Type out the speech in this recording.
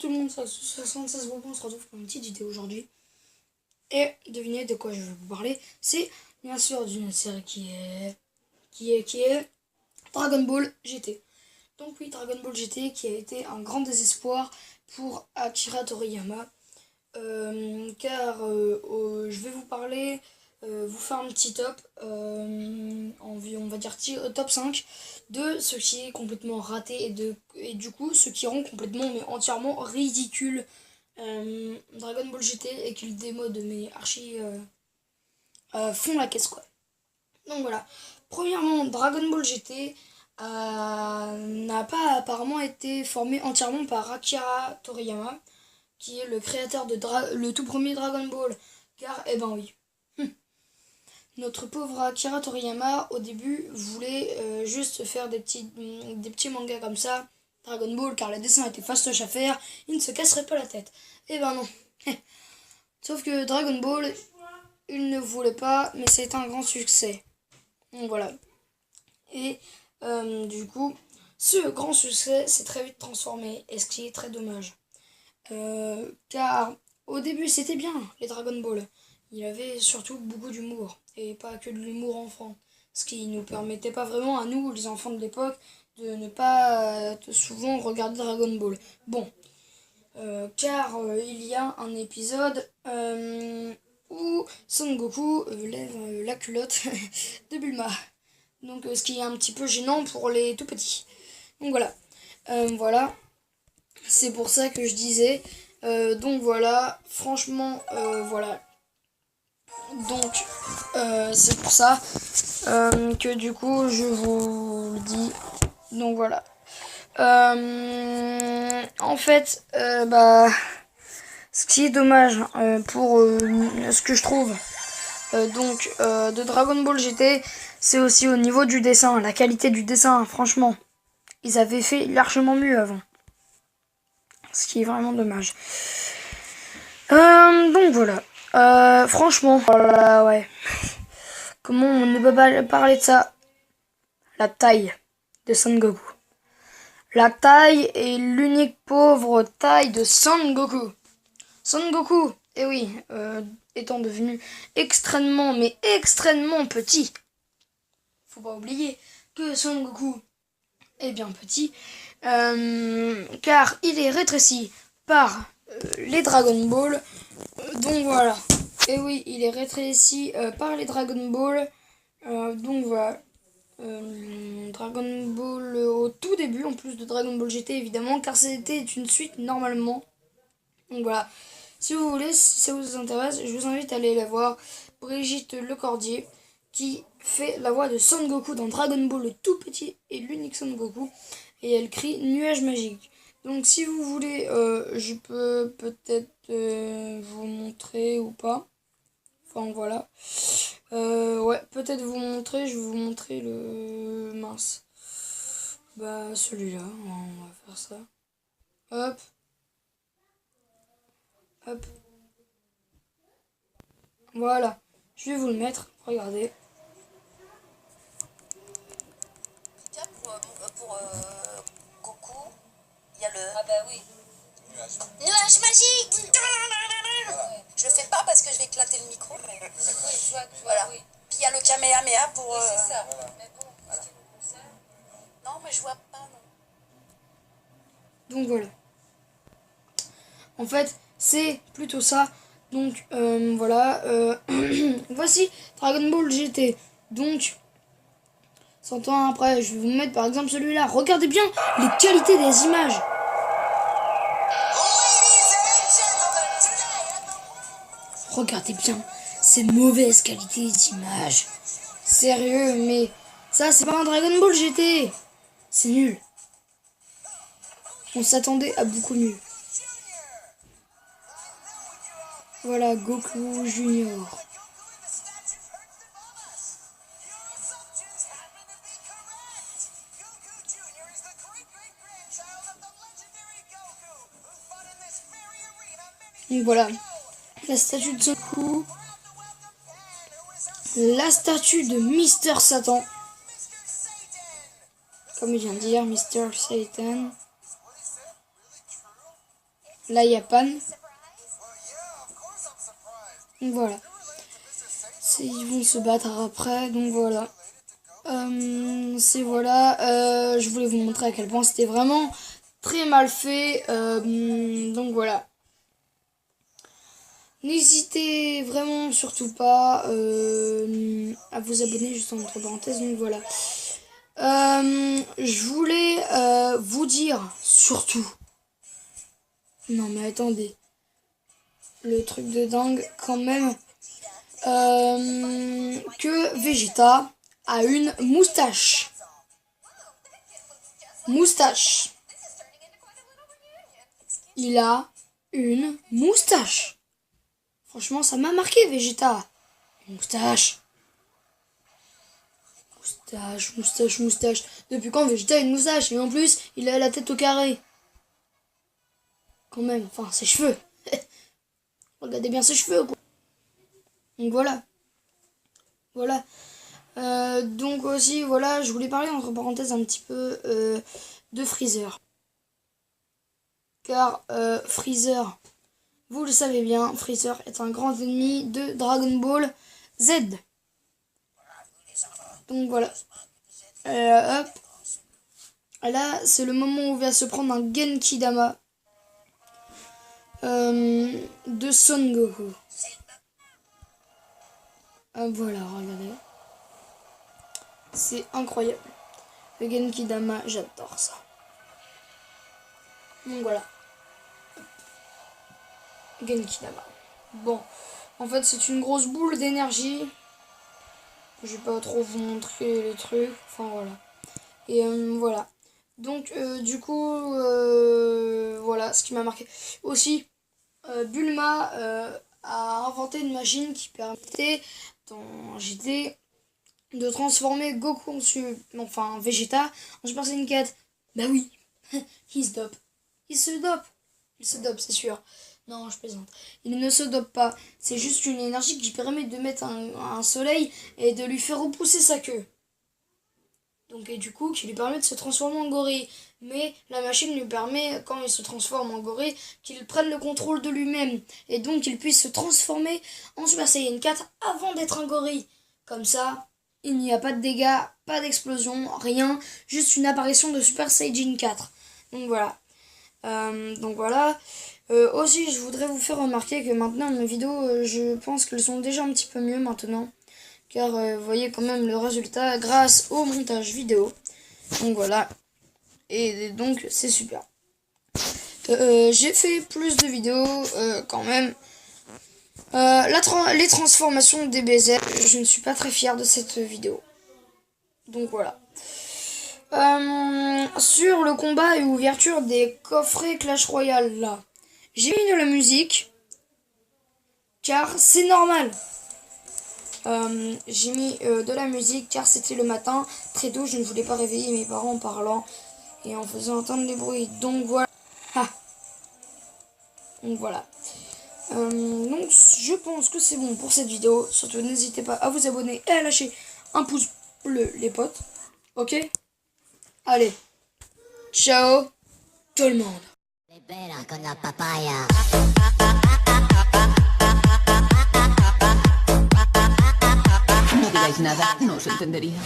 tout le monde, ça 76 groupes, on se retrouve pour une petite vidéo aujourd'hui. Et devinez de quoi je vais vous parler. C'est bien sûr d'une série qui est Dragon Ball GT. Donc oui, Dragon Ball GT qui a été un grand désespoir pour Akira Toriyama. Je vais vous parler, vous faire un petit top, on va dire top 5 de ce qui est complètement raté et du coup ce qui rend complètement mais entièrement ridicule Dragon Ball GT et qui le démode mais archi font la caisse quoi. Donc voilà, premièrement Dragon Ball GT n'a pas apparemment été formé entièrement par Akira Toriyama, qui est le créateur de le tout premier Dragon Ball. Car, eh ben oui, notre pauvre Akira Toriyama, au début, voulait juste faire des petits mangas comme ça, Dragon Ball, car les dessins étaient fastoches à faire, il ne se casserait pas la tête. Eh ben non. Sauf que Dragon Ball, il ne voulait pas, mais c'est un grand succès. Donc voilà. Et du coup, ce grand succès s'est très vite transformé, et ce qui est très dommage. Car au début c'était bien les Dragon Ball. Il avait surtout beaucoup d'humour et pas que de l'humour enfant. Ce qui nous permettait pas vraiment à nous, les enfants de l'époque, de ne pas souvent regarder Dragon Ball. Bon, car il y a un épisode où Son Goku lève la culotte de Bulma. Donc ce qui est un petit peu gênant pour les tout petits. Donc voilà. Voilà. C'est pour ça que je disais. Donc voilà, franchement, voilà. Donc, c'est pour ça que du coup, je vous le dis. Donc voilà. En fait, ce qui est dommage pour ce que je trouve de Dragon Ball GT, c'est aussi au niveau du dessin, la qualité du dessin, franchement. Ils avaient fait largement mieux avant. Ce qui est vraiment dommage. Donc voilà. Franchement, voilà, ouais. Comment on ne peut pas parler de ça? La taille de Son Goku. La taille est l'unique pauvre taille de Son Goku. Son Goku, eh oui, étant devenu extrêmement, mais extrêmement petit. Faut pas oublier que Son Goku est bien petit. Car il est rétréci par les Dragon Ball. Donc voilà. Et oui, il est rétréci par les Dragon Ball. Donc voilà. Dragon Ball au tout début, en plus de Dragon Ball GT évidemment, car c'était une suite normalement. Donc voilà. Si vous voulez, si ça vous intéresse, je vous invite à aller la voir. Brigitte Lecordier, qui fait la voix de Son Goku dans Dragon Ball le tout petit et l'unique Son Goku. Et elle crie Nuage magique. Donc si vous voulez, je peux peut-être vous montrer ou pas. Enfin voilà. Ouais, peut-être vous montrer, je vais vous montrer le mince. Bah celui-là, on va faire ça. Hop. Hop. Voilà. Je vais vous le mettre, regardez. Pour Goku, il y a le... Ah bah oui. Nuage magique. Ouais. Je le fais pas parce que je vais éclater le micro. Mais... Oui, je vois, voilà. oui. Puis il y a le Kamehameha pour... Oui, c'est ça. Voilà. Mais bon, Voilà. ça... Non, mais je vois pas, non. Donc voilà. En fait, c'est plutôt ça. Donc voilà. Voici Dragon Ball GT. Donc, 100 ans après, je vais vous mettre par exemple celui-là. Regardez bien les qualités des images. Regardez bien ces mauvaises qualités d'image. Sérieux, mais ça c'est pas un Dragon Ball GT. C'est nul. On s'attendait à beaucoup mieux. Voilà, Goku Junior. Donc voilà, la statue de Goku. La statue de Mister Satan. Comme il vient de dire, Mister Satan. Là, il y a Pan. Donc voilà. Ils vont se battre après, donc voilà. Je voulais vous montrer à quel point c'était vraiment très mal fait. Donc voilà. N'hésitez vraiment surtout pas à vous abonner juste entre parenthèses. Donc voilà. Je voulais vous dire surtout. Non mais attendez. Le truc de dingue quand même. Que Vegeta a une moustache. Moustache. Il a une moustache. Franchement, ça m'a marqué, Vegeta. Moustache. Moustache, moustache, moustache. Depuis quand Vegeta a une moustache? Et en plus, il a la tête au carré. Quand même, enfin, ses cheveux. Regardez bien ses cheveux, quoi. Donc voilà. Voilà. Donc aussi, voilà, je voulais parler entre parenthèses un petit peu de Freezer. Car Freezer, vous le savez bien, Freezer est un grand ennemi de Dragon Ball Z. Donc voilà. Hop. Là, c'est le moment où il va se prendre un Genki Dama de Son Goku. Voilà, regardez. C'est incroyable. Le Genki Dama, j'adore ça. Donc voilà. Genki Dama. Bon, en fait, c'est une grosse boule d'énergie. Je vais pas trop vous montrer les trucs. Enfin, voilà. Et voilà. Donc, du coup, voilà ce qui m'a marqué. Aussi, Bulma a inventé une machine qui permettait, dans GT, de transformer Goku en Vegeta en Super Saiyan 4. Bah oui, il se dope. Il se dope, c'est sûr. Non, je plaisante. Il ne se dope pas. C'est juste une énergie qui permet de mettre un soleil et de lui faire repousser sa queue. Donc, et du coup, qui lui permet de se transformer en gorille. Mais la machine lui permet, quand il se transforme en gorille, qu'il prenne le contrôle de lui-même. Et donc, qu'il puisse se transformer en Super Saiyan 4 avant d'être un gorille. Comme ça, il n'y a pas de dégâts, pas d'explosion, rien. Juste une apparition de Super Saiyan 4. Donc voilà. Aussi, je voudrais vous faire remarquer que maintenant, mes vidéos, je pense qu'elles sont déjà un petit peu mieux maintenant. Car vous voyez quand même le résultat grâce au montage vidéo. Donc voilà. Et donc, c'est super. J'ai fait plus de vidéos quand même. Les transformations DBZ, je ne suis pas très fière de cette vidéo. Donc voilà. Sur le combat et ouverture des coffrets Clash Royale, là, j'ai mis de la musique, car c'est normal. J'ai mis de la musique, car c'était le matin, très tôt, je ne voulais pas réveiller mes parents en parlant et en faisant entendre les bruits. Donc voilà. Ah. Donc voilà. Donc je pense que c'est bon pour cette vidéo. Surtout n'hésitez pas à vous abonner et à lâcher un pouce bleu, les potes. Ok? Allez, ciao tout le monde. Libera con la papaya. No digáis nada, no os entendería.